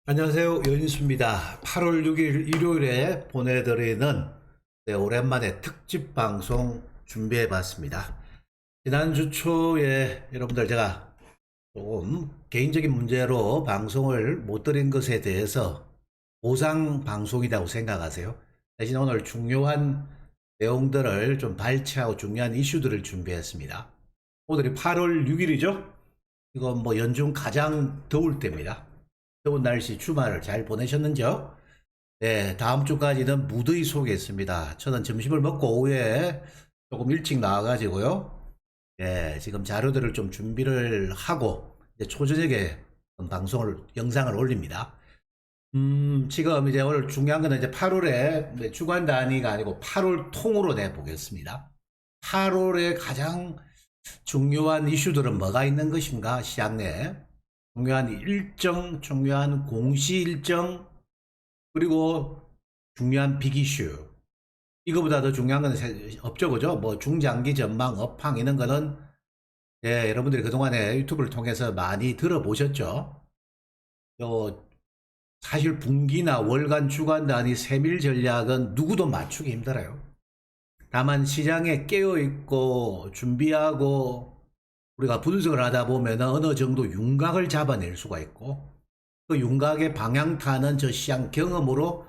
안녕하세요. 여인수입니다. 8월 6일 일요일에 보내드리는 오랜만에 특집 방송 준비해 봤습니다. 지난주 초에 여러분들 제가 조금 개인적인 문제로 방송을 못 드린 것에 대해서 보상 방송이라고 생각하세요. 대신 오늘 중요한 내용들을 좀 발췌하고 중요한 이슈들을 준비했습니다. 오늘이 8월 6일이죠? 이건 뭐 연중 가장 더울 때입니다. 더운 날씨 주말을 잘 보내셨는지요? 네, 다음 주까지는 무더위 속에 있습니다. 저는 점심을 먹고 오후에 조금 일찍 나와가지고요. 네, 지금 자료들을 좀 준비를 하고 이제 초저녁에 방송을 영상을 올립니다. 지금 이제 오늘 중요한 거는 이제 8월에 주간 단위가 아니고 8월 통으로 내보겠습니다. 8월에 가장 중요한 이슈들은 뭐가 있는 것인가 시장 내에 중요한 일정, 중요한 공시 일정, 그리고 중요한 빅 이슈. 이거보다 더 중요한 건 없죠, 그죠? 뭐 중장기 전망, 업황 이런 거는 예, 여러분들이 그동안에 유튜브를 통해서 많이 들어보셨죠? 사실 분기나 월간, 주간 단위 세밀 전략은 누구도 맞추기 힘들어요. 다만 시장에 깨어 있고 준비하고 우리가 분석을 하다 보면 어느 정도 윤곽을 잡아낼 수가 있고 그 윤곽의 방향타는 저 시장 경험으로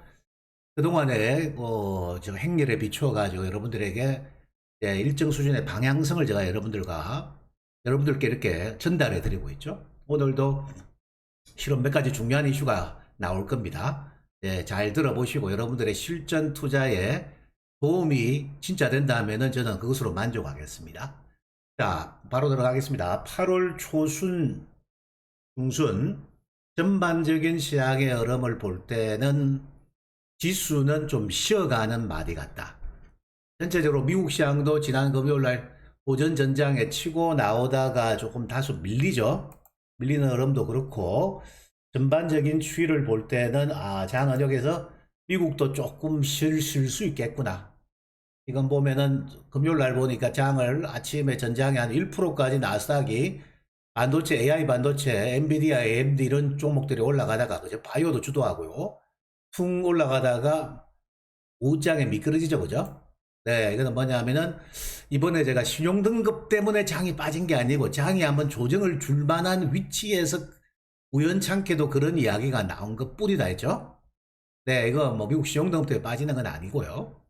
그동안에 저 행렬에 비추어 가지고 여러분들에게 일정 수준의 방향성을 제가 여러분들께 이렇게 전달해 드리고 있죠. 오늘도 실은 몇 가지 중요한 이슈가 나올 겁니다. 잘 들어보시고 여러분들의 실전 투자에 도움이 진짜 된다면 저는 그것으로 만족하겠습니다. 자, 바로 들어가겠습니다. 8월 초순, 중순 전반적인 시장의 흐름을 볼 때는 지수는 좀 쉬어가는 마디 같다. 전체적으로 미국 시장도 지난 금요일날 오전 전장에 치고 나오다가 조금 다소 밀리죠. 밀리는 흐름도 그렇고 전반적인 추이를 볼 때는 장은역에서 미국도 조금 쉴 수 있겠구나. 이건 보면은 금요일 날 보니까 장을 아침에 전장에 한 1%까지 나스닥이 반도체, AI 반도체, 엔비디아, AMD 이런 종목들이 올라가다가 그죠? 바이오도 주도하고요. 퉁 올라가다가 우장에 미끄러지죠, 그죠? 네, 이거는 뭐냐면은 이번에 제가 신용등급 때문에 장이 빠진 게 아니고 장이 한번 조정을 줄 만한 위치에서 우연찮게도 그런 이야기가 나온 것 뿐이다 했죠? 네, 이거 뭐 미국 신용등급 때문에 빠지는 건 아니고요.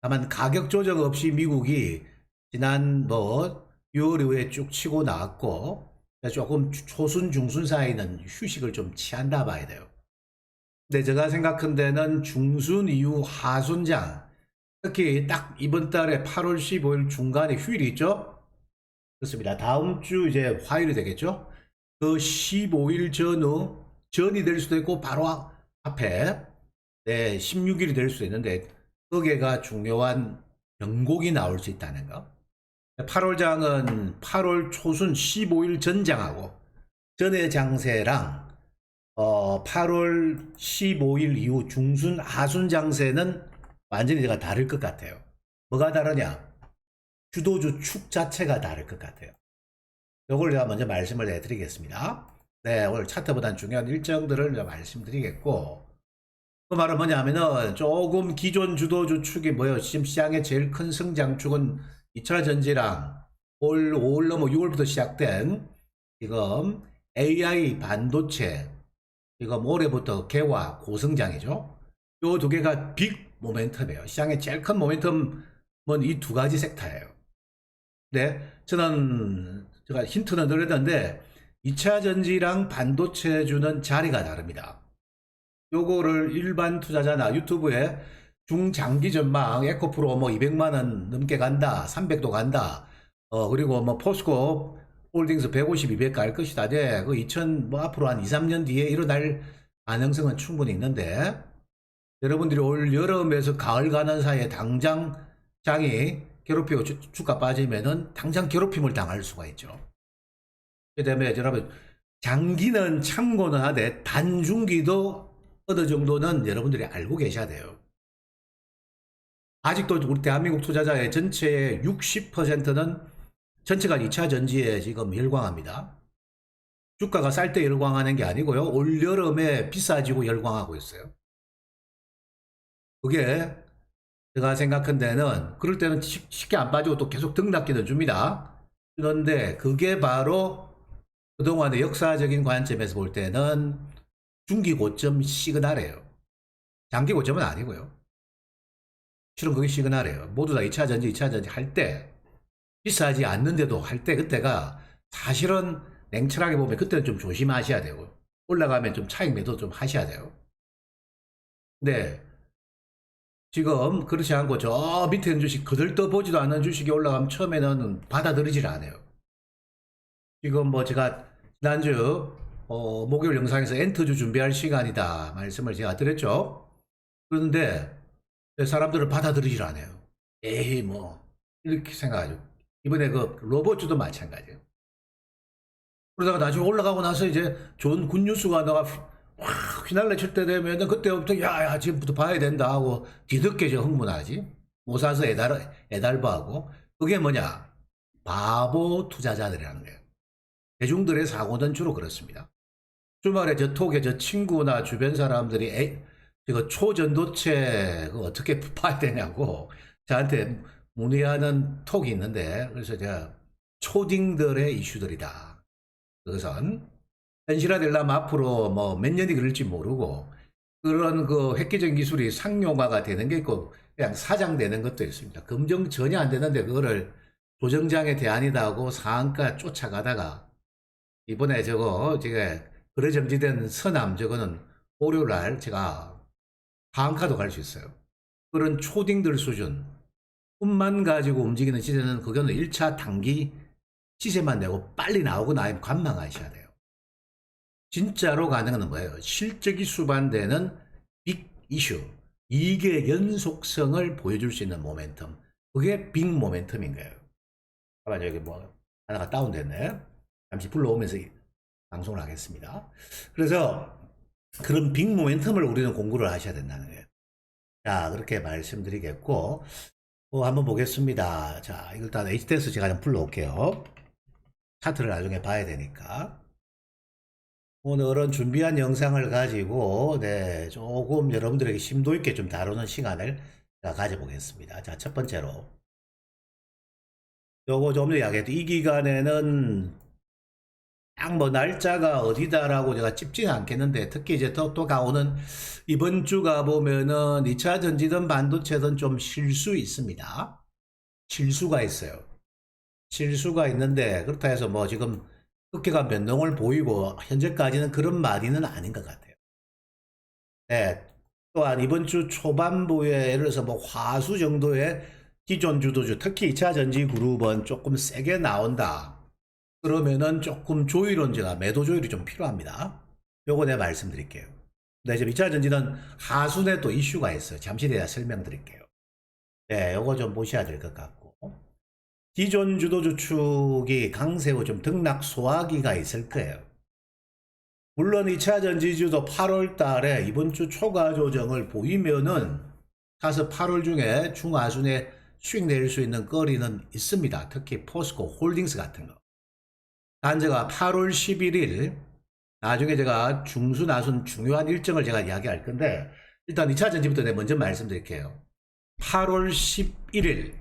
다만 가격 조정 없이 미국이 지난 뭐 6월 이후에 쭉 치고 나왔고 조금 초순 중순 사이는 휴식을 좀 취한다 봐야 돼요. 근데 제가 생각한 데는 중순 이후 하순장 특히 딱 이번 달에 8월 15일 중간에 휴일이 있죠? 그렇습니다. 다음 주 이제 화요일이 되겠죠? 그 15일 전후 전이 될 수도 있고 바로 앞에 16일이 될 수도 있는데 거기가 중요한 변곡이 나올 수 있다는 거. 8월장은 8월 초순 15일 전장하고 전의 장세랑 8월 15일 이후 중순 하순 장세는 완전히 제가 다를 것 같아요. 뭐가 다르냐? 주도주 축 자체가 다를 것 같아요. 이걸 제가 먼저 말씀을 해드리겠습니다. 네, 오늘 차트보다는 중요한 일정들을 말씀드리겠고 그 말은 뭐냐면은 조금 기존 주도주 축이 뭐예요? 지금 시장의 제일 큰 성장축은 2차 전지랑 올 5월 넘어 6월부터 시작된 지금 AI 반도체 지금 올해부터 개화 고성장이죠. 요 두 개가 빅 모멘텀이에요. 시장의 제일 큰 모멘텀은 이 두 가지 섹터예요. 네, 저는 제가 힌트는 드렸는데 2차 전지랑 반도체 주는 자리가 다릅니다. 요거를 일반 투자자나 유튜브에 중장기 전망 에코프로 뭐 200만 원 넘게 간다, 300도 간다, 그리고 뭐 포스코 홀딩스 150, 200 갈 것이다. 네, 그 2000, 뭐 앞으로 한 2, 3년 뒤에 일어날 가능성은 충분히 있는데, 여러분들이 올 여름에서 가을 가는 사이에 당장 장이 괴롭히고 주가 빠지면은 당장 괴롭힘을 당할 수가 있죠. 그 다음에 여러분, 장기는 참고는 하되 단중기도 어느 정도는 여러분들이 알고 계셔야 돼요. 아직도 우리 대한민국 투자자의 전체의 60%는 전체가 2차 전지에 지금 열광합니다. 주가가 쌀 때 열광하는 게 아니고요. 올 여름에 비싸지고 열광하고 있어요. 그게 제가 생각한 데는 그럴 때는 쉽게 안 빠지고 또 계속 등락기는 줍니다. 그런데 그게 바로 그동안의 역사적인 관점에서 볼 때는 중기 고점 시그널이에요. 장기 고점은 아니고요. 실은 그게 시그널이에요. 모두 다 2차 전지, 2차 전지 할 때 비싸지 않는데도 할 때 그때가 사실은 냉철하게 보면 그때는 좀 조심하셔야 되고 올라가면 좀 차익 매도 좀 하셔야 돼요. 근데 지금 그렇지 않고 저 밑에 있는 주식 거들떠보지도 않는 주식이 올라가면 처음에는 받아들이질 않아요. 지금 뭐 제가 지난주 목요일 영상에서 엔트주 준비할 시간이다 말씀을 제가 드렸죠. 그런데 사람들은 받아들이질 않아요. 에이 뭐 이렇게 생각하죠. 이번에 그 로봇주도 마찬가지예요. 그러다가 나중에 올라가고 나서 이제 좋은 굿뉴스가 확 휘날려칠 때 되면 그때부터 야야 지금부터 봐야 된다 하고 뒤늦게 저 흥분하지. 못 사서 애달버하고 그게 뭐냐 바보 투자자들이라는 거예요. 대중들의 사고는 주로 그렇습니다. 주말에 저 톡에 저 친구나 주변 사람들이 이거 초전도체 그거 어떻게 봐야 되냐고 저한테 문의하는 톡이 있는데 그래서 제가 초딩들의 이슈들이다. 그것은 현실화되려면 앞으로 뭐 몇 년이 걸릴지 모르고 그런 그 획기적인 기술이 상용화가 되는 게 있고 그냥 사장되는 것도 있습니다. 검증 전혀 안 되는데 그거를 조정장의 대안이다 하고 상한가 쫓아가다가 이번에 저거 제가 거래 정지된 서남 저거는 월요일날 제가 하한가도 갈 수 있어요. 그런 초딩들 수준 꿈만 가지고 움직이는 시세는 그거는 1차 단기 시세만 내고 빨리 나오고 나면 관망하셔야 돼요. 진짜로 가능한 건 뭐예요? 실적이 수반되는 빅 이슈 이게 연속성을 보여줄 수 있는 모멘텀 그게 빅 모멘텀인 거예요. 잠깐만 여기 뭐 하나가 다운됐네. 잠시 불러오면서 방송을 하겠습니다. 그래서 그런 빅 모멘텀을 우리는 공부를 하셔야 된다는 거예요. 자, 그렇게 말씀드리겠고, 한번 보겠습니다. 자, 일단 HTS 제가 좀 불러올게요. 차트를 나중에 봐야 되니까. 오늘은 준비한 영상을 가지고, 네, 조금 여러분들에게 심도 있게 좀 다루는 시간을 가져보겠습니다. 자, 첫 번째로. 요거 좀 전에 이야기했던 이 기간에는 딱 뭐 날짜가 어디다라고 제가 찝지는 않겠는데 특히 이제 또 가오는 이번 주가 보면은 2차 전지든 반도체든 좀 쉴 수 있습니다. 실수가 있어요. 실수가 있는데 그렇다 해서 뭐 지금 어깨가 변동을 보이고 현재까지는 그런 말이는 아닌 것 같아요. 네. 또한 이번 주 초반부에 예를 들어서 뭐 화수 정도의 기존 주도주 특히 2차 전지 그룹은 조금 세게 나온다. 그러면은 조금 조율원제가 매도 조율이 좀 필요합니다. 요거 내가 말씀드릴게요. 근데 지금 2차 전지는 하순에 또 이슈가 있어요. 잠시 내가 설명드릴게요. 네, 요거 좀 보셔야 될 것 같고. 기존 주도주 축이 강세 후 좀 등락 소화기가 있을 거예요. 물론 2차 전지주도 8월 달에 이번 주 초과 조정을 보이면은 사서 8월 중에 중하순에 수익 낼 수 있는 거리는 있습니다. 특히 포스코 홀딩스 같은 거. 단 제가 8월 11일 나중에 제가 중순 하순 중요한 일정을 제가 이야기할 건데 일단 2차 전지부터 내가 먼저 말씀드릴게요. 8월 11일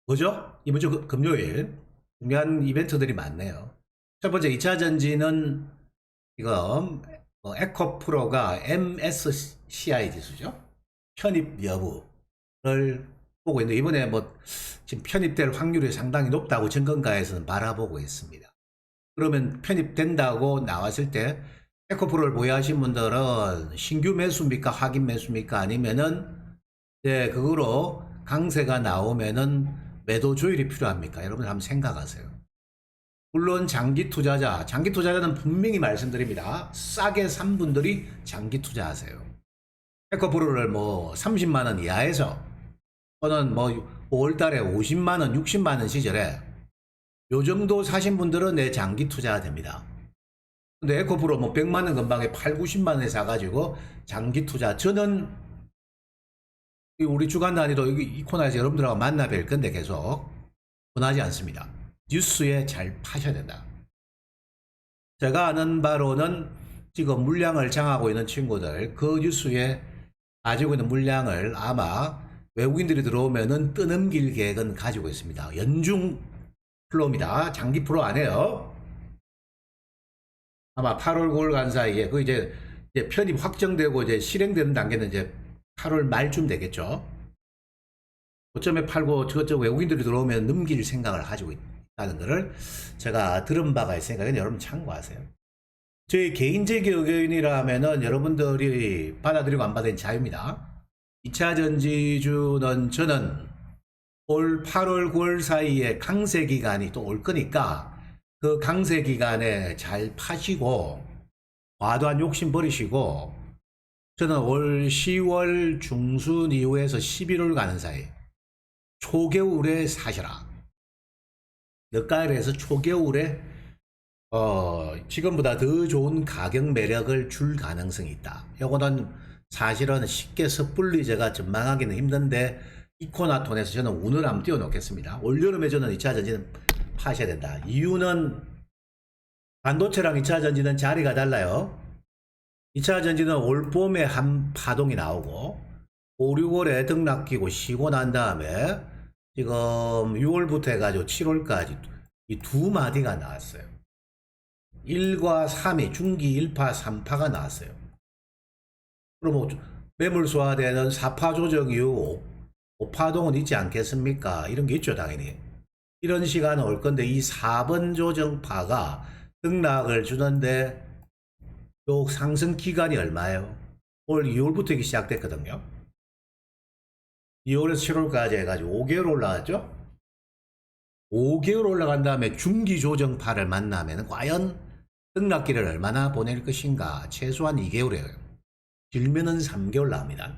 뭐죠? 이번 주 금요일 중요한 이벤트들이 많네요. 첫 번째 2차 전지는 이거 에코프로가 MSCI 지수죠. 편입 여부를 보고 있는데 이번에 뭐 지금 편입될 확률이 상당히 높다고 증권가에서는 바라보고 있습니다. 그러면 편입된다고 나왔을 때 에코프로를 보유하신 분들은 신규 매수입니까? 확인 매수입니까? 아니면은 그거로 강세가 나오면은 매도 조율이 필요합니까? 여러분 한번 생각하세요. 물론 장기 투자자는 분명히 말씀드립니다. 싸게 산 분들이 장기 투자하세요. 에코프로를 뭐 30만원 이하에서 또는 뭐 5월달에 50만원, 60만원 시절에 요 정도 사신 분들은 내 장기 투자가 됩니다. 근데 에코프로 뭐 100만원 근방에 8, 90만원에 사가지고 장기 투자. 저는 우리 주간 단위도 이 코너에서 여러분들하고 만나 뵐 건데 계속 권하지 않습니다. 뉴스에 잘 파셔야 된다. 제가 아는 바로는 지금 물량을 장하고 있는 친구들, 그 뉴스에 가지고 있는 물량을 아마 외국인들이 들어오면은 뜨넘길 계획은 가지고 있습니다. 연중 플로입니다. 장기 플로 아니에요. 아마 8월 9월 간 사이에 그 이제 편입 확정되고 이제 실행되는 단계는 이제 8월 말쯤 되겠죠. 고점에 팔고 저것 외국인들이 들어오면 넘길 생각을 가지고 있다는 것을 제가 들은 바가 있으니까 여러분 참고하세요. 저희 개인적인 의견이라면은 여러분들이 받아들이고 안 받아들이는 자유입니다. 2차 전지주는 저는 올 8월 9월 사이에 강세 기간이 또 올 거니까 그 강세 기간에 잘 파시고 과도한 욕심 버리시고, 저는 올 10월 중순 이후에서 11월 가는 사이 초겨울에 사셔라. 늦가을에 해서 초겨울에 지금보다 더 좋은 가격 매력을 줄 가능성이 있다. 요거는 사실은 쉽게 섣불리 제가 전망하기는 힘든데 이코나톤에서 저는 운을 한번 띄워놓겠습니다. 올여름에 저는 2차 전지는 파셔야 된다. 이유는 반도체랑 2차 전지는 자리가 달라요. 2차 전지는 올 봄에 한 파동이 나오고 5, 6월에 등락기고 쉬고 난 다음에 지금 6월부터 해가지고 7월까지 이 두 마디가 나왔어요. 1과 3이 중기 1파 3파가 나왔어요. 그럼 매물 소화되는 4파 조정 이후 5파동은 있지 않겠습니까? 이런 게 있죠, 당연히. 이런 시간은 올 건데 이 4번 조정파가 등락을 주는데 요 상승 기간이 얼마예요? 올 2월부터 시작됐거든요. 2월에서 7월까지 해가지고 5개월 올라갔죠? 5개월 올라간 다음에 중기 조정파를 만나면 과연 등락기를 얼마나 보낼 것인가? 최소한 2개월이에요. 길면은 3개월 나옵니다.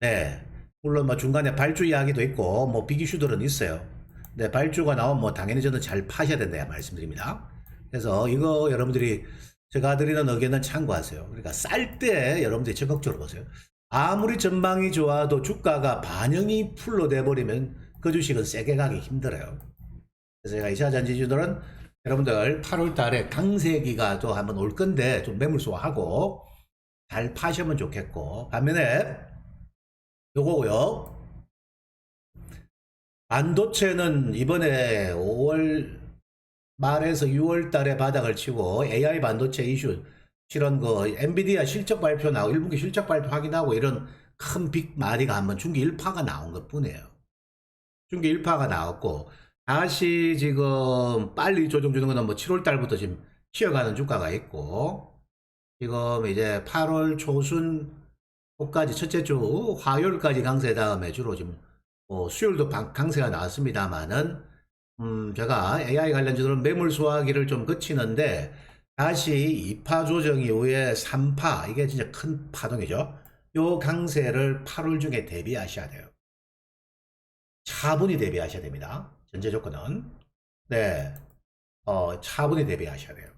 네. 물론 뭐 중간에 발주 이야기도 있고 뭐 비기슈들은 있어요. 네, 발주가 나오면 뭐 당연히 저는 잘 파셔야 된다 말씀드립니다. 그래서 이거 여러분들이 제가 드리는 의견은 참고하세요. 그러니까 쌀 때 여러분들이 적극적으로 보세요. 아무리 전망이 좋아도 주가가 반영이 풀로 돼버리면 그 주식은 세게 가기 힘들어요. 그래서 제가 2차 전지주들은 여러분들 8월 달에 강세기가 또 한번 올 건데 좀 매물 소화하고 잘 파시면 좋겠고, 반면에 요거고요. 반도체는 이번에 5월 말에서 6월 달에 바닥을 치고 AI 반도체 이슈, 실은 그 엔비디아 실적 발표 나오고 1분기 실적 발표 확인하고 이런 큰 빅 마디가 한번 중기 1파가 나온 것 뿐이에요. 중기 1파가 나왔고 다시 지금 빨리 조정 주는 거는 뭐 7월 달부터 지금 쉬어가는 주가가 있고, 지금 이제 8월 초순 까지 첫째 주 화요일까지 강세 다음에 주로 지금 수요일도 강세가 나왔습니다만은 제가 AI 관련주들은 매물 소화기를 좀 거치는데 다시 2파 조정 이후에 3파, 이게 진짜 큰 파동이죠. 요 강세를 8월 중에 대비하셔야 돼요. 차분히 대비하셔야 됩니다. 전제 조건은. 네. 차분히 대비하셔야 돼요.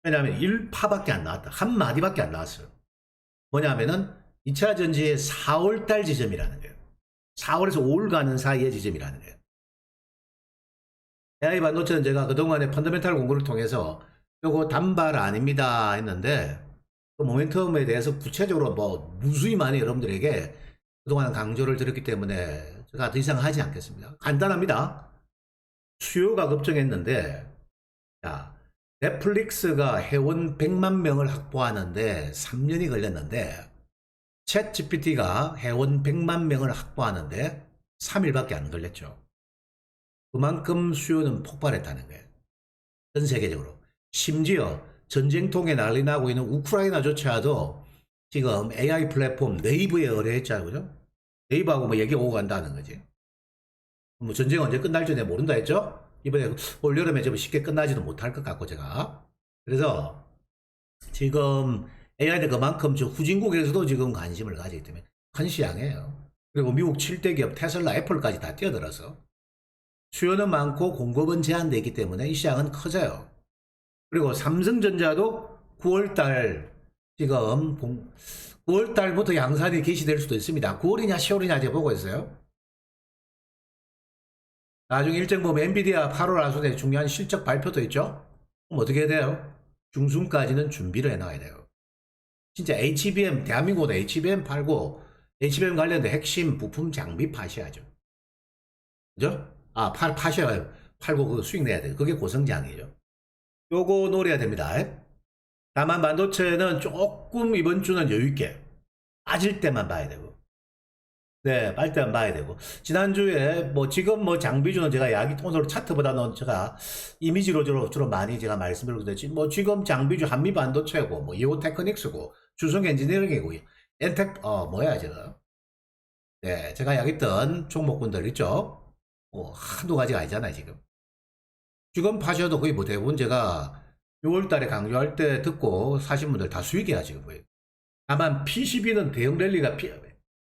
왜냐하면 1파밖에 안 나왔다. 한 마디밖에 안 나왔어요. 뭐냐면은 2차 전지의 4월달 지점이라는 거예요. 4월에서 5월 가는 사이의 지점이라는 거예요. AI 반도체는 제가 그동안에 펀더멘탈 공부를 통해서 요거 단발 아닙니다 했는데 그 모멘텀에 대해서 구체적으로 뭐 무수히 많이 여러분들에게 그동안 강조를 드렸기 때문에 제가 더 이상 하지 않겠습니다. 간단합니다. 수요가 급증했는데, 자, 넷플릭스가 회원 100만 명을 확보하는데 3년이 걸렸는데 챗 GPT가 회원 100만 명을 확보하는데 3일밖에 안 걸렸죠. 그만큼 수요는 폭발했다는 거예요. 전 세계적으로. 심지어 전쟁통에 난리 나고 있는 우크라이나조차도 지금 AI 플랫폼 네이버에 의뢰했잖아요. 그죠? 네이버하고 뭐 얘기 오고 간다는 거지. 뭐 전쟁 언제 끝날지 내가 모른다 했죠? 이번에 올 여름에 좀 쉽게 끝나지도 못할 것 같고 제가. 그래서 지금 AI는 그만큼 저 후진국에서도 지금 관심을 가지기 때문에 큰 시장이에요. 그리고 미국 7대 기업 테슬라, 애플까지 다 뛰어들어서 수요는 많고 공급은 제한되기 때문에 이 시장은 커져요. 그리고 삼성전자도 9월달 지금 9월달부터 양산이 개시될 수도 있습니다. 9월이냐 10월이냐 아직 보고 있어요. 나중에 일정 보면 엔비디아 8월 하순에 중요한 실적 발표도 있죠. 그럼 어떻게 돼요? 중순까지는 준비를 해놔야 돼요. 진짜 HBM, 대한민국도 HBM 팔고 HBM 관련된 핵심 부품 장비 파셔야죠. 그죠? 아, 파셔야 팔고 그 수익 내야 돼요. 그게 고성장이죠. 요거 노려야 됩니다. 다만 반도체는 조금 이번 주는 여유있게 빠질 때만 봐야 되고. 네, 빠질 때만 봐야 되고. 지난주에 뭐 지금 뭐 장비주는 제가 야기 통으로 차트보다는 제가 이미지로 주로 많이 제가 말씀을 드렸지. 뭐 지금 장비주 한미 반도체고 뭐 이오 테크닉스고 주성 엔지니어링이고 엔텍 뭐야 제가. 네, 제가 여기 있던 종목군들 있죠. 뭐 한두 가지가 아니잖아요 지금. 지금 파셔도 거의 뭐 대부분 제가 6월달에 강조할 때 듣고 사신 분들 다 수익이야 지금 거의. 다만 PCB는 대형 랠리가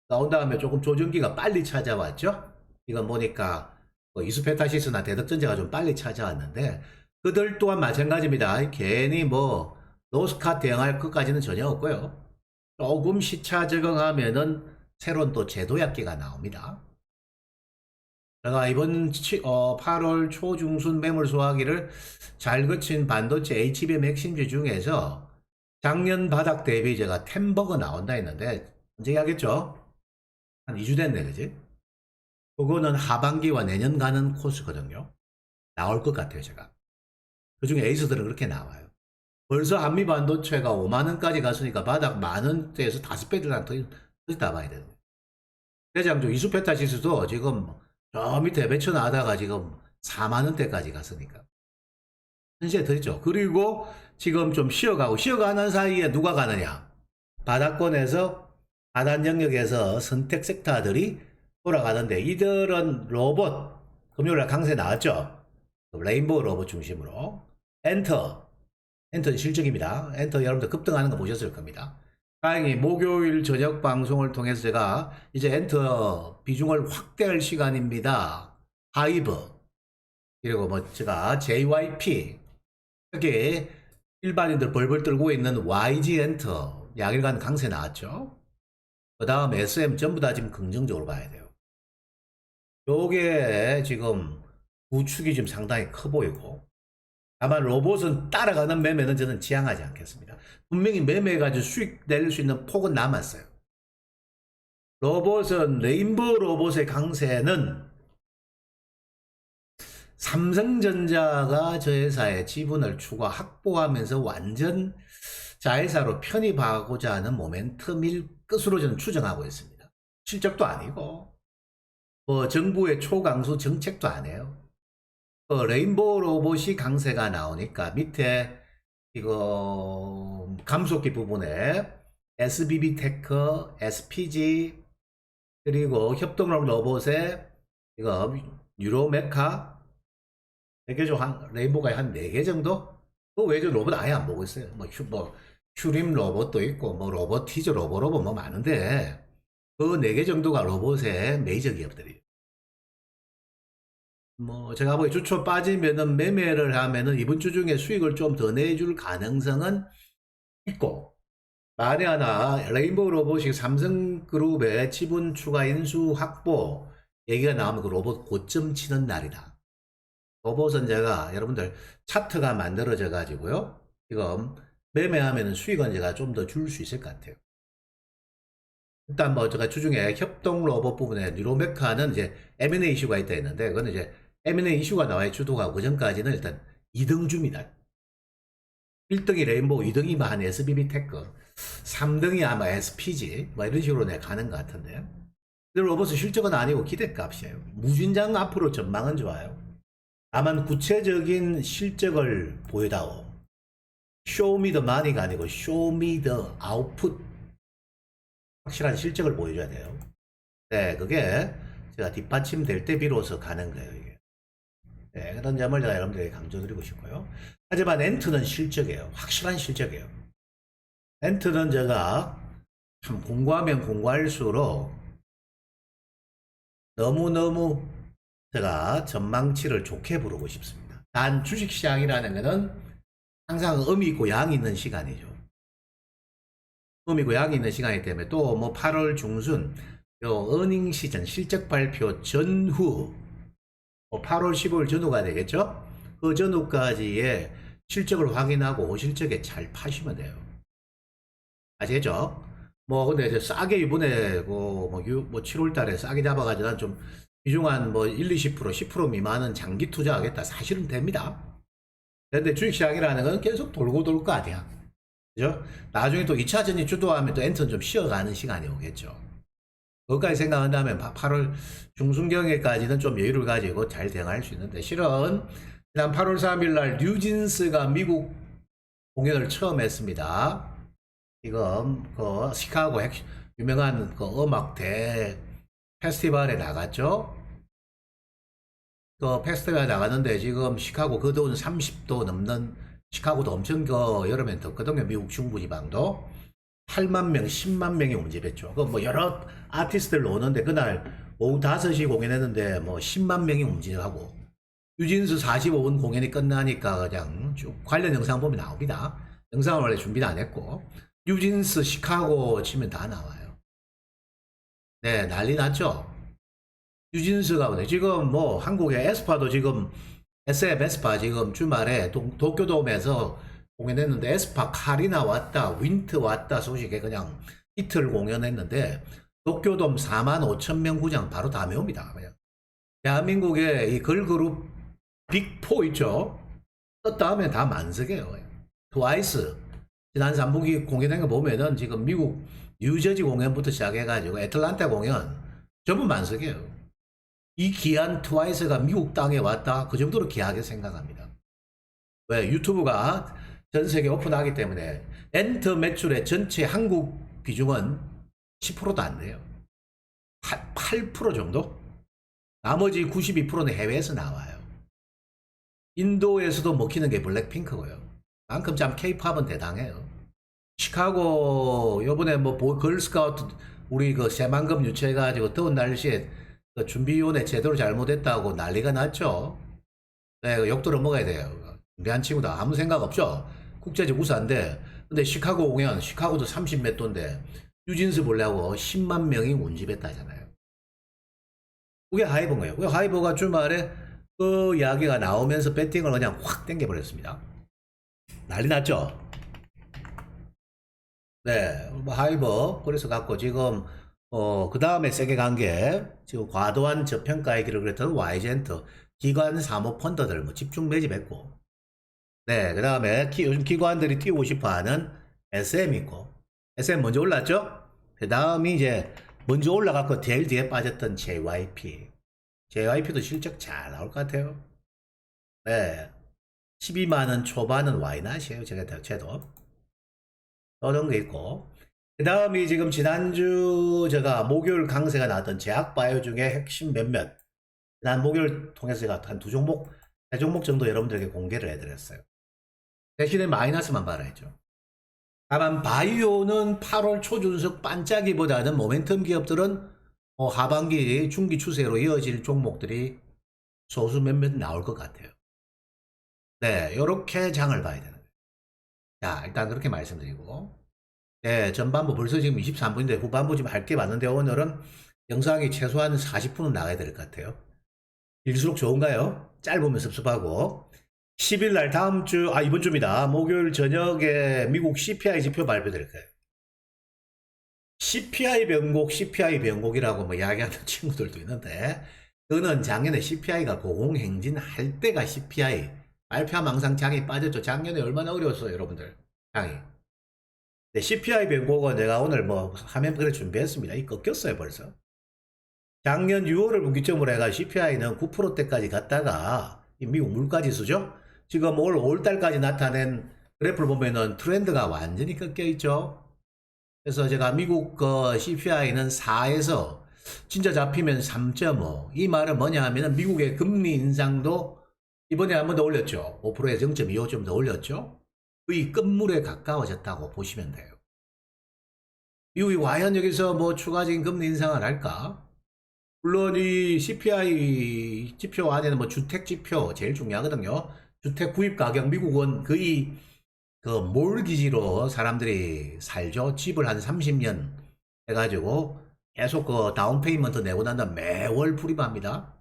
나온 다음에 조금 조정기가 빨리 찾아왔죠. 이건 보니까 뭐 이수페타시스나 대덕전자가 좀 빨리 찾아왔는데 그들 또한 마찬가지입니다. 괜히 뭐 노스카 대응할 것까지는 전혀 없고요. 조금 시차 적응하면은 새로운 또 제도약기가 나옵니다. 제가 이번 8월 초중순 매물 소화기를 잘 거친 반도체 HBM 핵심주 중에서 작년 바닥 대비 제가 템버거 나온다 했는데 언제 하겠죠? 한 2주 됐네, 그지? 그거는 하반기와 내년 가는 코스거든요. 나올 것 같아요, 제가. 그 중에 에이스들은 그렇게 나와요. 벌써 한미 반도체가 5만원까지 갔으니까 바닥 만원대에서 5배를 더 나봐야 되는 거예요. 대장주 이수페타시스도 지금 저 밑에 매쳐 나다가 지금 4만원대까지 갔으니까. 현시에 더 있죠. 그리고 지금 좀 쉬어가는 사이에 누가 가느냐. 바닥권에서 하단 영역에서 선택 섹터들이 돌아가는데 이들은 로봇, 금요일날 강세 나왔죠. 레인보우 로봇 중심으로. 엔터는 실적입니다. 엔터 여러분들 급등하는 거 보셨을 겁니다. 다행히 목요일 저녁 방송을 통해서 제가 이제 엔터 비중을 확대할 시간입니다. 하이브, 그리고 뭐 제가 JYP, 여기 일반인들 벌벌 떨고 있는 YG 엔터 양일간 강세 나왔죠. 그 다음 SM 전부 다 지금 긍정적으로 봐야 돼요. 요게 지금 우측이 지금 상당히 커 보이고, 다만 로봇은 따라가는 매매는 저는 지향하지 않겠습니다. 분명히 매매해가지고 수익 낼 수 있는 폭은 남았어요. 로봇은 레인보우 로봇의 강세는 삼성전자가 저 회사의 지분을 추가 확보하면서 완전 자회사로 편입하고자 하는 모멘텀일 것으로 저는 추정하고 있습니다. 실적도 아니고 뭐 정부의 초강수 정책도 아니에요. 레인보우 로봇이 강세가 나오니까 밑에 이거 감속기 부분에 SBB 테크, SPG, 그리고 협동 로봇에 이거 뉴로메카, 레인보우가 한 4개 정도? 그 외에 로봇 아예 안 보고 있어요. 뭐 큐림 로봇도 있고, 뭐 로보티즈 로봇 뭐 많은데, 그 4개 정도가 로봇의 메이저 기업들이에요. 뭐 제가 보기 주초 빠지면은 매매를 하면은 이번 주 중에 수익을 좀 더 내줄 가능성은 있고, 만에 하나 레인보우 로봇이 삼성그룹의 지분 추가 인수 확보 얘기가 나오면 그 로봇 고점 치는 날이다. 로봇은 제가 여러분들 차트가 만들어져 가지고요, 지금 매매하면 수익은 제가 좀 더 줄 수 있을 것 같아요. 일단 뭐 제가 주중에 협동 로봇 부분에 뉴로메카는 이제 M&A 이슈가 있다 했는데, 그거는 이제 M&A 이슈가 나와야 주도가, 그 전까지는 일단 2등주입니다. 1등이 레인보우, 2등이 한 SBB 테크, 3등이 아마 SPG, 뭐 이런 식으로 내 가는 것 같은데. 근데 로봇은 실적은 아니고 기대값이에요. 무진장 앞으로 전망은 좋아요. 다만 구체적인 실적을 보여다오. 쇼미 더 마니가 아니고 쇼미 더 아웃풋. 확실한 실적을 보여줘야 돼요. 네, 그게 제가 뒷받침될 때 비로소 가는 거예요, 이게. 네, 그런 점을 제가 여러분들에게 강조드리고 싶고요. 하지만 엔트는 실적이에요. 확실한 실적이에요. 엔트는 제가 참 공부하면 공부할수록 너무너무 제가 전망치를 좋게 부르고 싶습니다. 단 주식시장이라는 것은 항상 음이 있고 양이 있는 시간이죠. 음이 있고 양이 있는 시간이기 때문에 또 뭐 8월 중순 요 어닝 시즌 실적 발표 전후, 8월 15일 전후가 되겠죠. 그 전후까지의 실적을 확인하고 실적에 잘 파시면 돼요. 아시겠죠? 뭐 근데 이제 싸게 이번에 뭐 7월 달에 싸게 잡아가지고 난 좀 비중한 뭐 1, 20% 10% 미만은 장기 투자하겠다. 사실은 됩니다. 근데 주식시장이라는 건 계속 돌고 돌 거 아니야. 그죠? 나중에 또 2차전지 주도하면 또 엔터는 좀 쉬어가는 시간이 오겠죠. 그것까지 생각한다면 8월 중순경에까지는 좀 여유를 가지고 잘 대응할 수 있는데, 실은 지난 8월 3일 날 뉴진스가 미국 공연을 처음 했습니다. 지금 그 시카고 유명한 그 음악 대 페스티벌에 나갔죠. 그 페스티벌에 나갔는데 지금 시카고 그돈 30도 넘는, 시카고도 엄청 그 여름엔 덥거든요. 미국 중부지방도 8만 명, 10만 명이 운집했죠. 그 뭐 여러 아티스트들 오는데 그날 오후 5시 공연했는데 뭐 10만 명이 운집하고, 유진스 45분 공연이 끝나니까 그냥 쭉 관련 영상 보면 나옵니다. 영상을 원래 준비도 안 했고, 유진스 시카고 치면 다 나와요. 네, 난리 났죠. 유진스가 지금 뭐 한국의 에스파도 지금 SF 에스파 지금 주말에 도쿄돔에서 공연했는데, 에스파 카리나 왔다, 윈트 왔다 소식에 그냥 이틀 공연했는데 도쿄돔 4만 5천 명 구장 바로 다 메웁니다. 그냥 대한민국의 이 걸그룹 빅4 있죠. 떴다 하면 다 만석이에요. 트와이스 지난 3분기 공연한 거 보면은 지금 미국 뉴저지 공연부터 시작해가지고 애틀란타 공연 전부 만석이에요. 이 귀한 트와이스가 미국 땅에 왔다, 그 정도로 귀하게 생각합니다. 왜? 유튜브가 전 세계 오픈하기 때문에 엔터 매출의 전체 한국 비중은 10%도 안 돼요. 8% 정도? 나머지 92%는 해외에서 나와요. 인도에서도 먹히는 게 블랙핑크고요. 그만큼 참 케이팝은 대단해요. 시카고 요번에 뭐 걸스카우트 우리 그 새만금 유치해가지고 더운 날씨에 그 준비위원회 제대로 잘못했다고 난리가 났죠. 네, 욕 들어 먹어야 돼요. 준비한 친구도 아무 생각 없죠. 국제적 우사인데, 근데 시카고 공연, 시카고도 30몇 도인데 유진스 보려고 10만 명이 운집했다잖아요. 그게 하이버인 거예요. 그 하이버가 주말에 그 이야기가 나오면서 배팅을 그냥 확 땡겨버렸습니다. 난리 났죠. 네, 뭐 하이버 그래서 갖고 지금 그 다음에 세게 간 게 지금 과도한 저평가에 기록을 했던 와이젠트 기관 사모펀드들 뭐 집중 매집했고, 네, 그 다음에 요즘 기관들이 띄우고 싶어하는 SM 있고, SM 먼저 올랐죠. 그 다음이 이제 먼저 올라갔고 제일 뒤에 빠졌던 JYP도 실적 잘 나올 것 같아요. 네, 12만원 초반은 와이낫이에요. 제가 대체도 떠는 게 있고, 그 다음이 지금 지난주 제가 목요일 강세가 나왔던 제약바이오 중에 핵심 몇몇, 난 목요일 통해서 제가 한 2종목 3종목 정도 여러분들에게 공개를 해드렸어요. 대신에 마이너스만 바라했죠. 다만 바이오는 8월 초준석 반짝이보다는 모멘텀 기업들은 하반기 중기 추세로 이어질 종목들이 소수 몇몇 나올 것 같아요. 네, 요렇게 장을 봐야 되는 거예요. 자, 일단 그렇게 말씀드리고, 네, 전반부 벌써 지금 23분인데 후반부 좀 할게 많은데, 오늘은 영상이 최소한 40분은 나가야 될 것 같아요. 길수록 좋은가요? 짧으면 섭섭하고. 10일 날 다음 주, 이번 주입니다. 목요일 저녁에 미국 CPI 지표 발표될 거예요. CPI 변곡이라고 뭐 이야기하는 친구들도 있는데, 그거는 작년에 CPI가 고공행진할 때가 CPI 발표하면 항상 장이 빠졌죠. 작년에 얼마나 어려웠어요, 여러분들. 장이. 네, CPI 변곡은 내가 오늘 뭐 화면 그래 준비했습니다. 이 꺾였어요, 벌써. 작년 6월을 분기점으로 해가 CPI는 9%대까지 갔다가, 이 미국 물가지수죠. 지금 올 5월달까지 나타낸 그래프를 보면은 트렌드가 완전히 꺾여 있죠. 그래서 제가 미국 그 CPI는 4에서 진짜 잡히면 3.5. 이 말은 뭐냐 하면은 미국의 금리 인상도 이번에 한 번 더 올렸죠. 5%에서 0.25점 더 올렸죠. 거의 끝물에 가까워졌다고 보시면 돼요. 미국이 과연 여기서 뭐 추가적인 금리 인상을 할까? 물론 이 CPI 지표 안에는 뭐 주택 지표 제일 중요하거든요. 주택 구입 가격, 미국은 거의 그 몰기지로 사람들이 살죠. 집을 한 30년 해가지고 계속 그 다운 페이먼트 내고 난 다음 매월 불입합니다.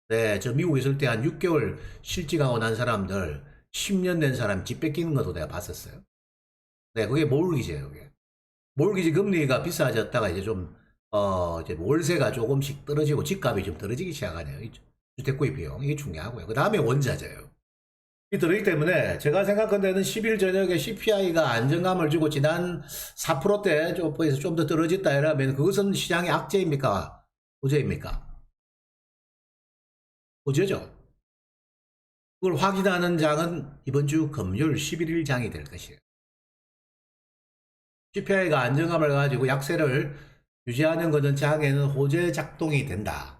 네, 저 미국에 있을 때 한 6개월 실직하고 난 사람들 10년 된 사람 집 뺏기는 것도 내가 봤었어요. 네, 그게 몰기지예요, 그게. 몰기지 금리가 비싸졌다가 이제 좀, 이제 월세가 조금씩 떨어지고 집값이 좀 떨어지기 시작하네요. 이 주택구입 비용. 이게 중요하고요. 그 다음에 원자재요. 이 들어있기 때문에 제가 생각한 데는 10일 저녁에 CPI가 안정감을 주고 지난 4%대 쪽에서 좀 더 떨어졌다 이러면 그것은 시장의 악재입니까? 호재입니까? 호재죠. 그걸 확인하는 장은 이번 주 금요일 11일 장이 될 것이에요. CPI가 안정감을 가지고 약세를 유지하는 것은 장에는 호재 작동이 된다.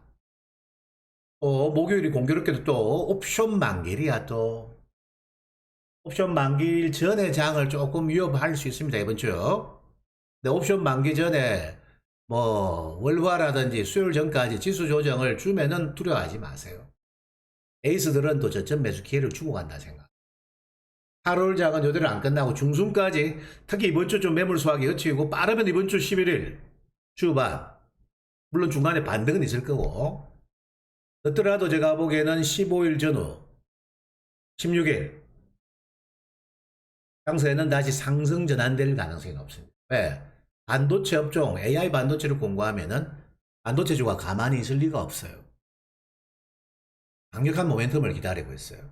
목요일이 공교롭게도 또 옵션 만기일이야 또. 옵션 만기일 전에 장을 조금 위협할 수 있습니다, 이번 주. 근데 옵션 만기 전에 뭐 월화라든지 수요일 전까지 지수 조정을 주면은 두려워하지 마세요. 에이스들은 또 저점 매수 기회를 주고 간다 생각. 8월 장은 요대로 안 끝나고 중순까지 특히 이번 주 좀 매물 수확이 그치고 빠르면 이번 주 11일 주반 물론 중간에 반등은 있을 거고 그렇더라도 제가 보기에는 15일 전후 16일 장세는 다시 상승 전환될 가능성이 높습니다. 왜? 반도체 업종 AI 반도체를 공부하면은 반도체주가 가만히 있을 리가 없어요. 강력한 모멘텀을 기다리고 있어요.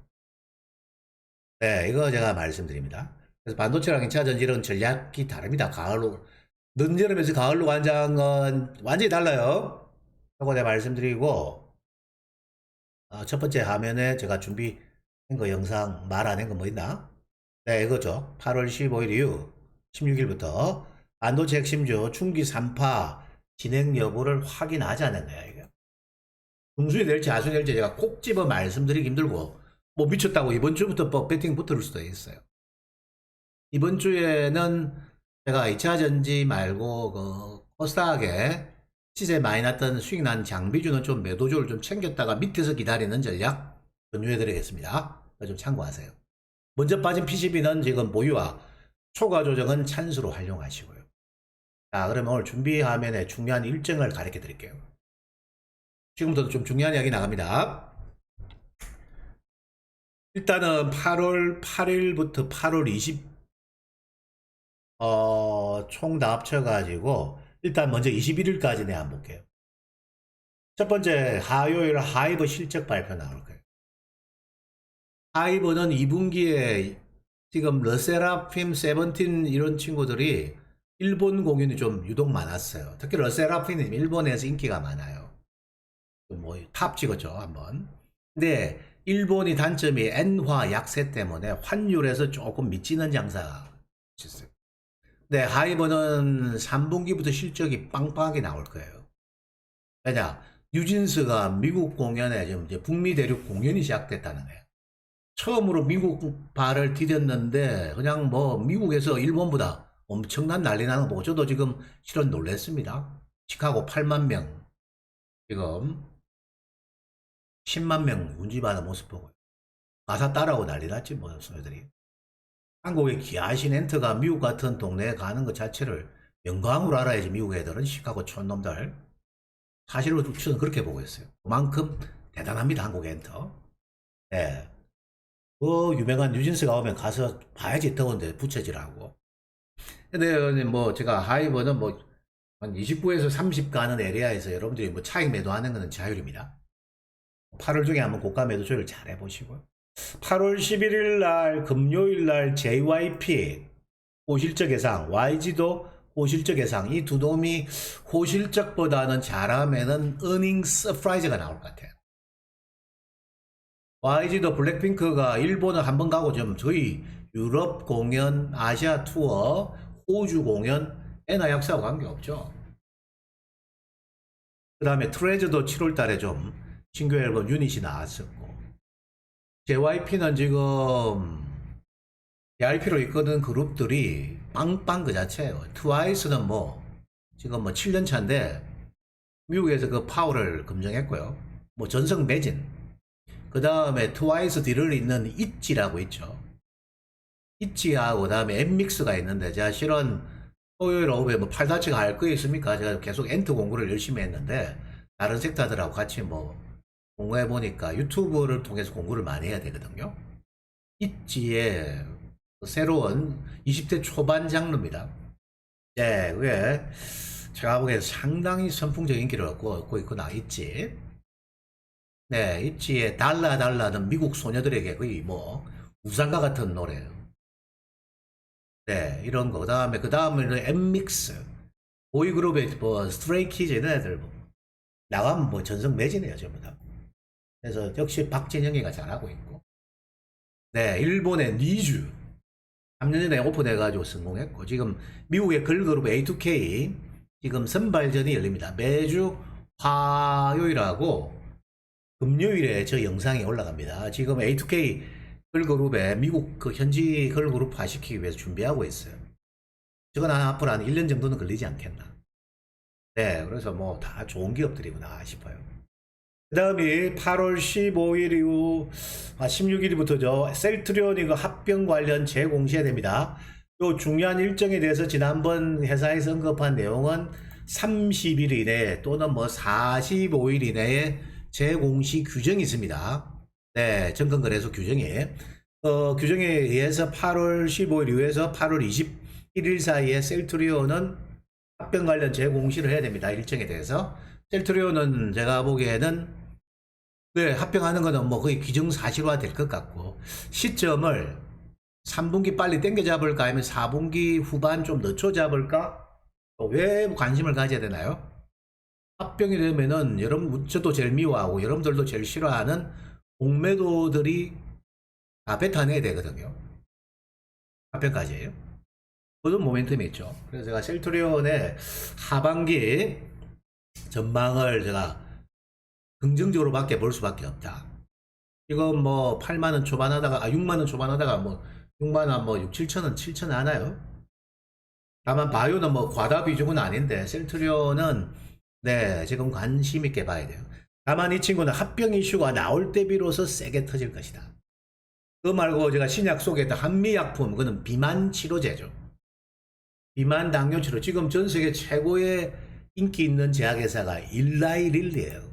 네, 이거 제가 말씀드립니다. 그래서 반도체랑 2차 전지는 전략이 다릅니다. 가을로, 늦여름에서 가을로 관장은 완전히 달라요. 하고 내가 말씀드리고, 첫 번째 화면에 제가 준비한 거 영상 말 안 한 거 뭐 있나? 네, 이거죠. 8월 15일 이후 16일부터 반도체 핵심주 중기 3파 진행 여부를 확인하자는 거야, 이게. 중순이 될지 하순이 될지 제가 콕 집어 말씀드리기 힘들고, 뭐 미쳤다고 이번 주부터 뭐 배팅 붙을 수도 있어요. 이번 주에는 제가 2차 전지 말고 그 코스닥에 시세 많이 났던 수익 난 장비주는 좀 매도주를 좀 챙겼다가 밑에서 기다리는 전략 권유해 드리겠습니다. 좀 참고하세요. 먼저 빠진 PCB는 지금 보유와 초과 조정은 찬스로 활용하시고요. 자, 그러면 오늘 준비 화면에 중요한 일정을 가르쳐 드릴게요. 지금부터 좀 중요한 이야기 나갑니다. 일단은 8월 8일부터 8월 20, 총 다 합쳐가지고, 일단 먼저 21일까지 내가 한번 볼게요. 첫 번째, 화요일 하이브 실적 발표 나올 거예요. 하이브는 2분기에 지금 러세라핌, 세븐틴 이런 친구들이 일본 공연이 좀 유독 많았어요. 특히 러세라핌이 일본에서 인기가 많아요. 뭐 탑 찍었죠, 한번. 근데 일본이 단점이 엔화 약세 때문에 환율에서 조금 미치는 장사가 있었어요. 네, 하이버는 3분기부터 실적이 빵빵하게 나올 거예요. 왜냐, 뉴진스가 미국 공연에 지금 이제 북미 대륙 공연이 시작됐다는 거예요. 처음으로 미국 발을 디뎠는데 그냥 뭐 미국에서 일본보다 엄청난 난리 나는 거 보고 저도 지금 실은 놀랐습니다. 시카고 8만 명 지금 10만 명 운집하는 모습 보고 가사 따라오고 난리 났지 뭐 소녀들이. 한국의 기아신 엔터가 미국 같은 동네에 가는 것 자체를 영광으로 알아야지. 미국 애들은 시카고 촌놈들 사실로 저는 그렇게 보고 있어요. 그만큼 대단합니다, 한국 엔터. 네. 그 유명한 뉴진스가 오면 가서 봐야지. 더운데 부채질하고. 근데 뭐 제가 하이버는 뭐 한 29에서 30 가는 에리아에서 여러분들이 뭐 차익 매도하는 것은 자율입니다. 8월 중에 한번 고가 매도 조율 잘 해보시고요. 8월 11일 날 금요일 날 JYP 호실적 예상, YG도 호실적 예상, 이 두 놈이 호실적보다는 잘하면은 어닝 서프라이즈가 나올 것 같아요. YG도 블랙핑크가 일본을 한번 가고 좀 저희 유럽 공연, 아시아 투어, 호주 공연 엔화 약세하고 관계없죠. 그 다음에 트레저도 7월 달에 좀 신규 앨범 유닛이 나왔었고, JYP는 지금 ARP로 있거든 그룹들이 빵빵 그 자체예요. 트와이스는 뭐 지금 뭐 7년 차인데 미국에서 그 파워를 검증했고요. 뭐 전성 매진. 그 다음에 트와이스 뒤를 잇는 있지라고 있죠. 있지하고 그다음에 엠믹스가 있는데 제가 실은 토요일 오후에 뭐 팔다치가 할 거 있습니까? 제가 계속 엔트 공부를 열심히 했는데 다른 섹터들하고 같이 뭐 공부해 보니까 유튜브를 통해서 공부를 많이 해야 되거든요. 있지의 새로운 20대 초반 장르입니다. 네, 그게 제가 보기에 상당히 선풍적인 인기를 얻고 있구나. 있지. 네, 있지의 달라 달라는 미국 소녀들에게 거의 뭐 우상과 같은 노래예요. 네, 이런 거. 그 다음에는 엠믹스. 보이그룹의 뭐 스트레이키즈 이런 애들 뭐 나가면 뭐 전성 매진해요, 전부 다. 그래서 역시 박진영이가 잘하고 있고. 네, 일본의 니쥬. 3년 전에 오픈해가지고 성공했고, 지금 미국의 걸그룹 A2K 지금 선발전이 열립니다. 매주 화요일하고 금요일에 저 영상이 올라갑니다. 지금 A2K 걸그룹에 미국 그 현지 걸그룹화 시키기 위해서 준비하고 있어요. 저건 앞으로 한 1년 정도는 걸리지 않겠나. 네, 그래서 뭐 다 좋은 기업들이구나 싶어요. 그 다음이 8월 15일 이후 16일부터죠. 셀트리온 합병 관련 재공시해야 됩니다. 요 중요한 일정에 대해서 지난번 회사에서 언급한 내용은 30일 이내 또는 뭐 45일 이내에 재공시 규정이 있습니다. 네, 증권거래소 규정이. 규정에 의해서 8월 15일 이후에서 8월 21일 사이에 셀트리온은 합병 관련 재공시를 해야 됩니다. 일정에 대해서. 셀트리온은 제가 보기에는 네, 합병하는 거는 뭐 거의 기정사실화 될 것 같고, 시점을 3분기 빨리 땡겨 잡을까 아니면 4분기 후반 좀 늦춰 잡을까? 왜 관심을 가져야 되나요? 합병이 되면은 여러분, 저도 제일 미워하고 여러분들도 제일 싫어하는 공매도들이 다 뱉어내야 되거든요. 합병까지예요. 그런 모멘텀이 있죠. 그래서 제가 셀트리온의 하반기 전망을 제가 긍정적으로밖에 볼 수밖에 없다. 이건 뭐 8만원 초반 하다가 6만원 초반 하다가 뭐 6만원 뭐 6, 7천원 7천 하나요? 다만 바이오는 뭐 과다 비중은 아닌데 셀트리온은 네, 지금 관심 있게 봐야 돼요. 다만 이 친구는 합병 이슈가 나올 때 비로소 세게 터질 것이다. 그 말고 제가 신약 소개했던 한미약품, 그거는 비만 치료제죠. 비만 당뇨 치료. 지금 전 세계 최고의 인기 있는 제약회사가 일라이릴리예요.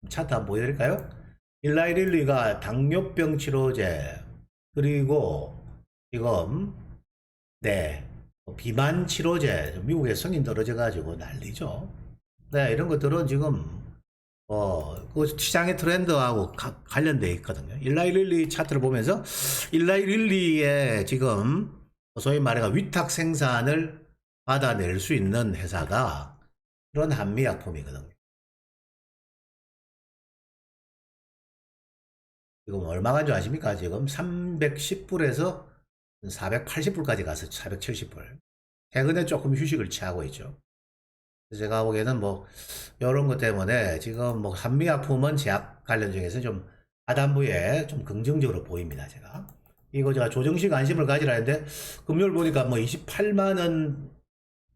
차트 한번 보여드릴까요? 일라이릴리가 당뇨병 치료제, 그리고 지금 네, 비만 치료제, 미국의 성인 떨어져가지고 난리죠. 네, 이런 것들은 지금 그 시장의 트렌드하고 관련돼 있거든요. 일라이릴리 차트를 보면서 일라이릴리의 지금 소위 말해가 위탁 생산을 받아낼 수 있는 회사가 그런 한미약품이거든요. 지금 얼마 간 줄 아십니까? 지금 310불에서 480불까지 가서 470불. 최근에 조금 휴식을 취하고 있죠. 제가 보기에는 뭐 이런 것 때문에 지금 뭐 한미약품은 제약 관련 중에서 좀 하단부에 좀 긍정적으로 보입니다. 제가 이거 제가 조정시 관심을 가지라 했는데 금요일 보니까 뭐 28만 원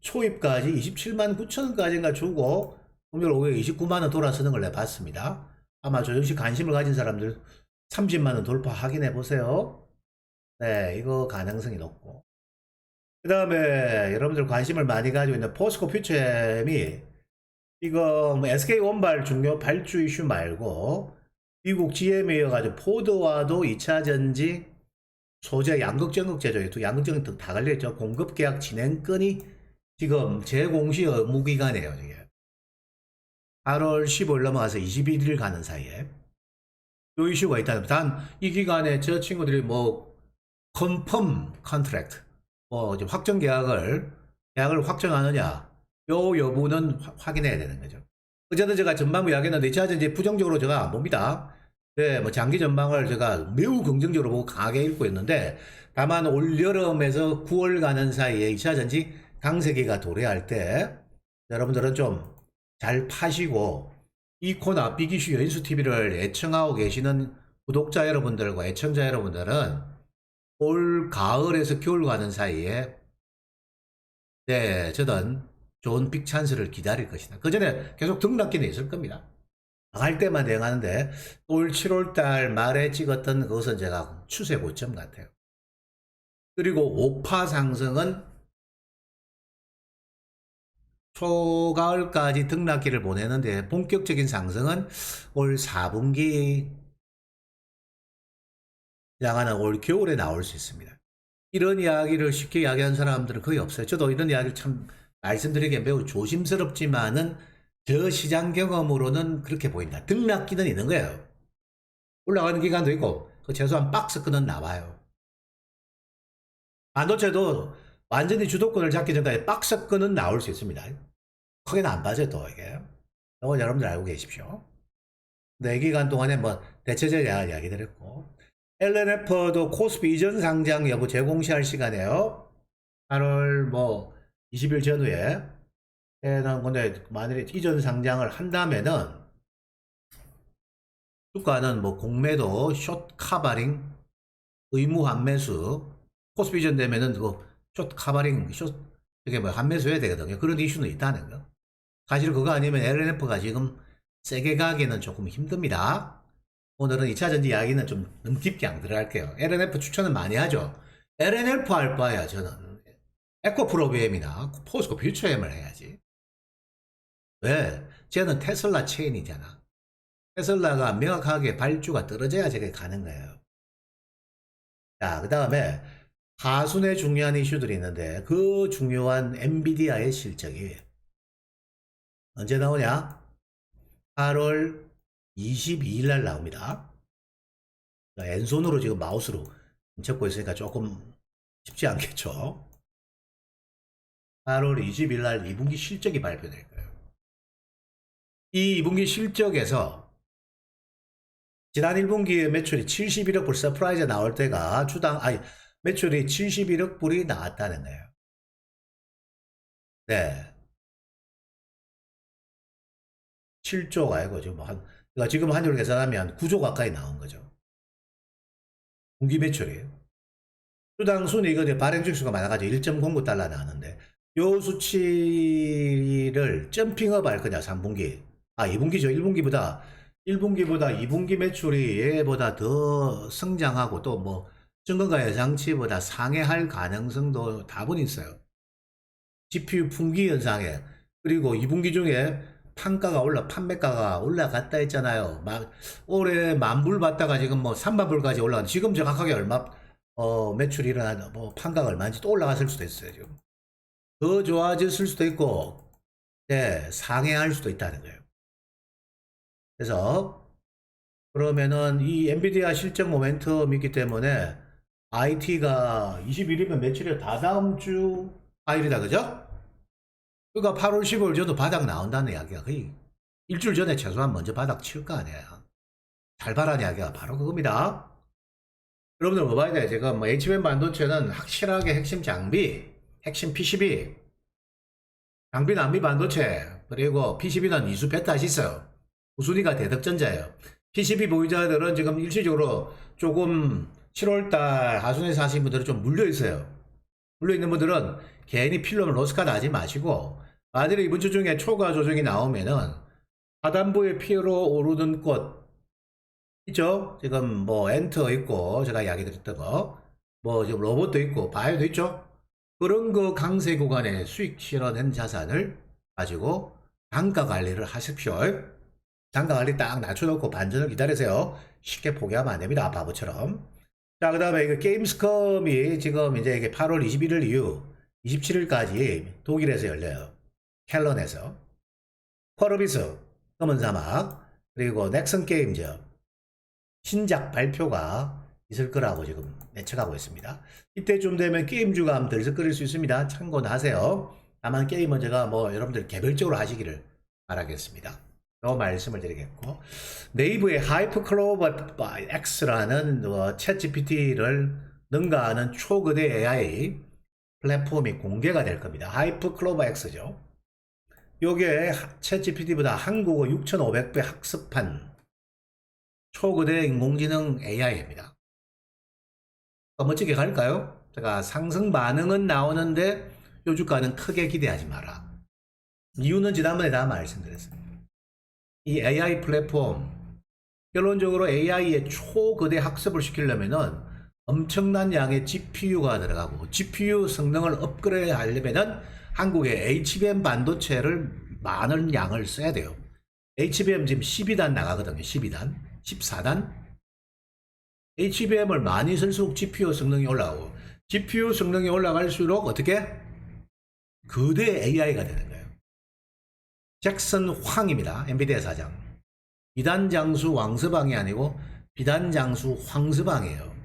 초입까지 27만 9천 원까지인가 주고 금요일 오후에 29만 원 돌아서는 걸 내가 봤습니다. 아마 조정시 관심을 가진 사람들 30만 원 돌파 확인해 보세요. 네, 이거 가능성이 높고. 그 다음에 여러분들 관심을 많이 가지고 있는 포스코 퓨처엠이 이거 뭐 SK 원발 중요 발주 이슈 말고 미국 GM이어가지고 포드와도 2차 전지 소재 양극전극제죠. 또 양극전극 다 걸려있죠. 공급 계약 진행 건이 지금 재공시 의무 기간이에요. 이게 8월 15일 넘어가서 21일 가는 사이에 요 이슈가 있다는. 단 이 기간에 저 친구들이 뭐 컨펌 컨트랙트 확정 계약을 확정하느냐 요 여부는 확인해야 되는 거죠. 어제도 제가 전망부 이야기했는데 2차 전지 부정적으로 제가 안 봅니다. 네, 뭐 장기 전망을 제가 매우 긍정적으로 보고 강하게 읽고 있는데, 다만 올 여름에서 9월 가는 사이에 2차 전지 강세기가 도래할 때 여러분들은 좀 잘 파시고, 이 코너 빅이슈 연수 TV를 애청하고 계시는 구독자 여러분들과 애청자 여러분들은 올 가을에서 겨울 가는 사이에 네, 저는 좋은 빅 찬스를 기다릴 것이다. 그 전에 계속 등락기는 있을 겁니다. 할 때만 대응하는데 올 7월 달 말에 찍었던 그것은 제가 추세 고점 같아요. 그리고 5파 상승은 초가을까지 등락기를 보내는데 본격적인 상승은 올 4분기 시장하는 올 겨울에 나올 수 있습니다. 이런 이야기를 쉽게 이야기하는 사람들은 거의 없어요. 저도 이런 이야기를 참 말씀드리기에 매우 조심스럽지만은 저 시장 경험으로는 그렇게 보인다. 등락기는 있는 거예요. 올라가는 기간도 있고 그 최소한 박스권은 나와요. 반도체도 완전히 주도권을 잡기 전까지 박스권은 나올 수 있습니다. 크게는 안 빠져도 이게. 이건 여러분들 알고 계십시오. 네 기간 동안에 뭐 대체적 이야기 드렸고 LNF도 코스피 이전 상장 여부 재공시할 시간에요. 8월 뭐 20일 전후에 근데 만일에 이전 상장을 한다면은 주가는 뭐 공매도 숏 카바링 의무 환매수 코스피 이전 되면은 그숏 카바링 숏 이게 뭐 환매수 해야 되거든요. 그런 이슈는 있다는 거. 사실 그거 아니면 LNF가 지금 세게 가기는 조금 힘듭니다. 오늘은 2차전지 이야기는 좀 너무 깊게 안 들어갈게요. LNF 추천은 많이 하죠. LNF 할 바야 저는 에코프로비엠이나 포스코 퓨처엠을 해야지. 왜? 쟤는 테슬라 체인이잖아. 테슬라가 명확하게 발주가 떨어져야 저게 가는 거예요. 자, 그 다음에 하순에 중요한 이슈들이 있는데 그 중요한 엔비디아의 실적이 언제 나오냐? 8월 22일 날 나옵니다. 왼손으로 지금 마우스로 적고 있으니까 조금 쉽지 않겠죠? 8월 20일 날 2분기 실적이 발표될 거예요. 이 2분기 실적에서 지난 1분기에 매출이 71억 불 서프라이즈 나올 때가 매출이 71억 불이 나왔다는 거예요. 네. 7조가 아니고 그러니까 지금 환율 계산하면 9조 가까이 나온 거죠. 분기 매출이에요. 주당 순이익은 발행 주수가 많아가지고 1.09달러 나왔는데 요 수치를 점핑업 할 거냐 3분기 2분기죠. 1분기보다 2분기 매출이 얘보다 더 성장하고 또 뭐 증권가 예상치보다 상회할 가능성도 다분히 있어요. GPU 품귀 현상에 그리고 2분기 중에 판매가가 올라갔다 했잖아요. 올해 10,000불 받다가 지금 뭐 30,000불까지 올라간 지금 정확하게 얼마 매출이 일어나도 뭐 판가가 얼마인지 또 올라갔을 수도 있어요. 지금 더 좋아졌을 수도 있고 네, 상회할 수도 있다는 거예요. 그래서 그러면은 이 엔비디아 실적 모멘텀이 있기 때문에 IT가 21일이면 며칠이에요? 다다음 주 화요일이다 그죠? 그러니까 8월 15일 저도 바닥 나온다는 이야기가 거의 일주일 전에 최소한 먼저 바닥 칠 거 아니에요. 잘 봐라는 이야기가 바로 그겁니다. 여러분들 뭐 봐야 돼? 지금 뭐 HBM 반도체는 확실하게 핵심 장비, 핵심 PCB, 장비 남비 반도체, 그리고 PCB는 이수 배타시 있어요. 우순위가 대덕전자예요. PCB 보유자들은 지금 일시적으로 조금 7월달 하순에서 하신 분들은 좀 물려있어요. 물려있는 분들은 괜히 필름 로스카드 하지 마시고 만일에 이번 주 중에 초과 조정이 나오면은 하단부에 피어로 오르는 꽃 있죠? 지금 뭐 엔터 있고 제가 이야기 드렸던 거 뭐 지금 로봇도 있고 바이오도 있죠? 그런 거 강세 구간에 수익 실어낸 자산을 가지고 단가 관리를 하십시오. 단가 관리 딱 낮춰놓고 반전을 기다리세요. 쉽게 포기하면 안 됩니다. 바보처럼. 자, 그 다음에 이거 게임스컴이 지금 이제 이게 8월 21일 이후 27일까지 독일에서 열려요. 켈런에서. 펄어비스, 검은 사막, 그리고 넥슨 게임즈 신작 발표가 있을 거라고 지금 예측하고 있습니다. 이때쯤 되면 게임주가 한번 들썩거릴 수 있습니다. 참고는 하세요. 다만 게임은 제가 뭐 여러분들 개별적으로 하시기를 바라겠습니다. 또 말씀을 드리겠고 네이버의 하이퍼클로버 X라는 챗 GPT를 능가하는 초거대 AI 플랫폼이 공개가 될 겁니다. 하이퍼클로버 X죠. 요게 챗 GPT보다 한국어 6,500배 학습한 초거대 인공지능 AI입니다. 멋지게 갈까요? 제가 상승 반응은 나오는데 요 주가는 크게 기대하지 마라. 이유는 지난번에 다 말씀드렸습니다. 이 AI 플랫폼 결론적으로 AI의 초거대 학습을 시키려면은 엄청난 양의 GPU가 들어가고 GPU 성능을 업그레이드 하려면은 한국의 HBM 반도체를 많은 양을 써야 돼요. HBM 지금 12단 나가거든요. 12단, 14단. HBM을 많이 쓸수록 GPU 성능이 올라가고, GPU 성능이 올라갈수록 어떻게? 거대 AI가 되는 거예요. 잭슨 황입니다. 엔비디아 사장. 비단장수 왕서방이 아니고 비단장수 황서방이에요.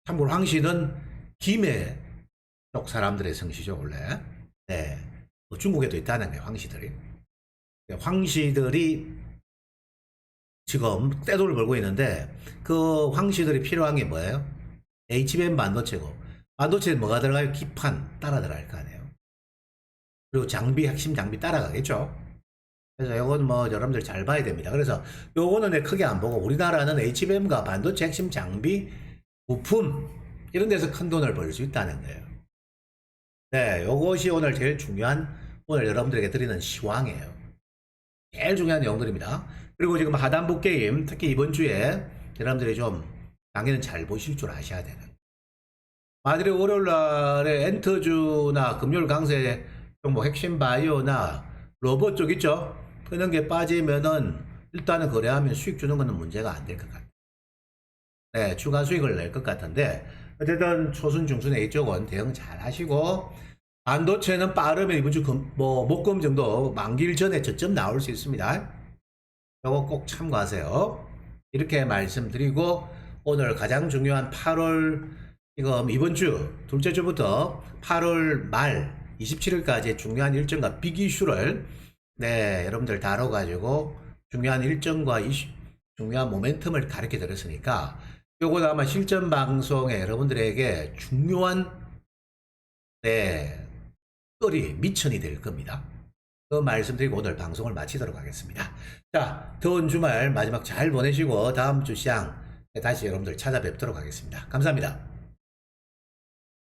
참고로 황씨는 김해 쪽 사람들의 성씨죠, 원래. 네. 뭐 중국에도 있다는 거예요, 황씨들이. 황씨들이 지금 떼돈을 벌고 있는데, 그 황씨들이 필요한 게 뭐예요? HBM 반도체고, 반도체에 뭐가 들어가요? 기판 따라 들어갈 거 아니에요. 그리고 장비, 핵심 장비 따라가겠죠. 그래서 이건 뭐 여러분들 잘 봐야 됩니다. 그래서 요거는 크게 안 보고, 우리나라는 HBM과 반도체 핵심 장비, 부품 이런 데서 큰 돈을 벌 수 있다는 거예요. 네, 요것이 오늘 제일 중요한, 오늘 여러분들에게 드리는 시황이에요. 제일 중요한 내용들입니다. 그리고 지금 하단부 게임, 특히 이번 주에 여러분들이 좀 당연히 잘 보실 줄 아셔야 되는. 만일에 월요일 날에 엔터주나 금요일 강세 뭐 핵심 바이오나 로봇 쪽 있죠? 그런 게 빠지면은 일단은 거래하면 수익 주는 거는 문제가 안 될 것 같아요. 네, 추가 수익을 낼 것 같은데, 어쨌든 초순 중순에 이쪽은 대응 잘 하시고, 반도체는 빠르면 이번 주 목금 정도 만기일 전에 저점 나올 수 있습니다. 이거 꼭 참고하세요. 이렇게 말씀드리고, 오늘 가장 중요한 8월, 지금 이번 주 둘째 주부터 8월 말 27일까지 중요한 일정과 빅 이슈를, 네, 여러분들 다뤄가지고 중요한 일정과 중요한 모멘텀을 가르쳐 드렸으니까, 요거 아마 실전 방송에 여러분들에게 중요한, 네, 끌이 미천이 될 겁니다. 그 말씀드리고 오늘 방송을 마치도록 하겠습니다. 자, 더운 주말 마지막 잘 보내시고 다음 주 시장 다시 여러분들 찾아뵙도록 하겠습니다. 감사합니다.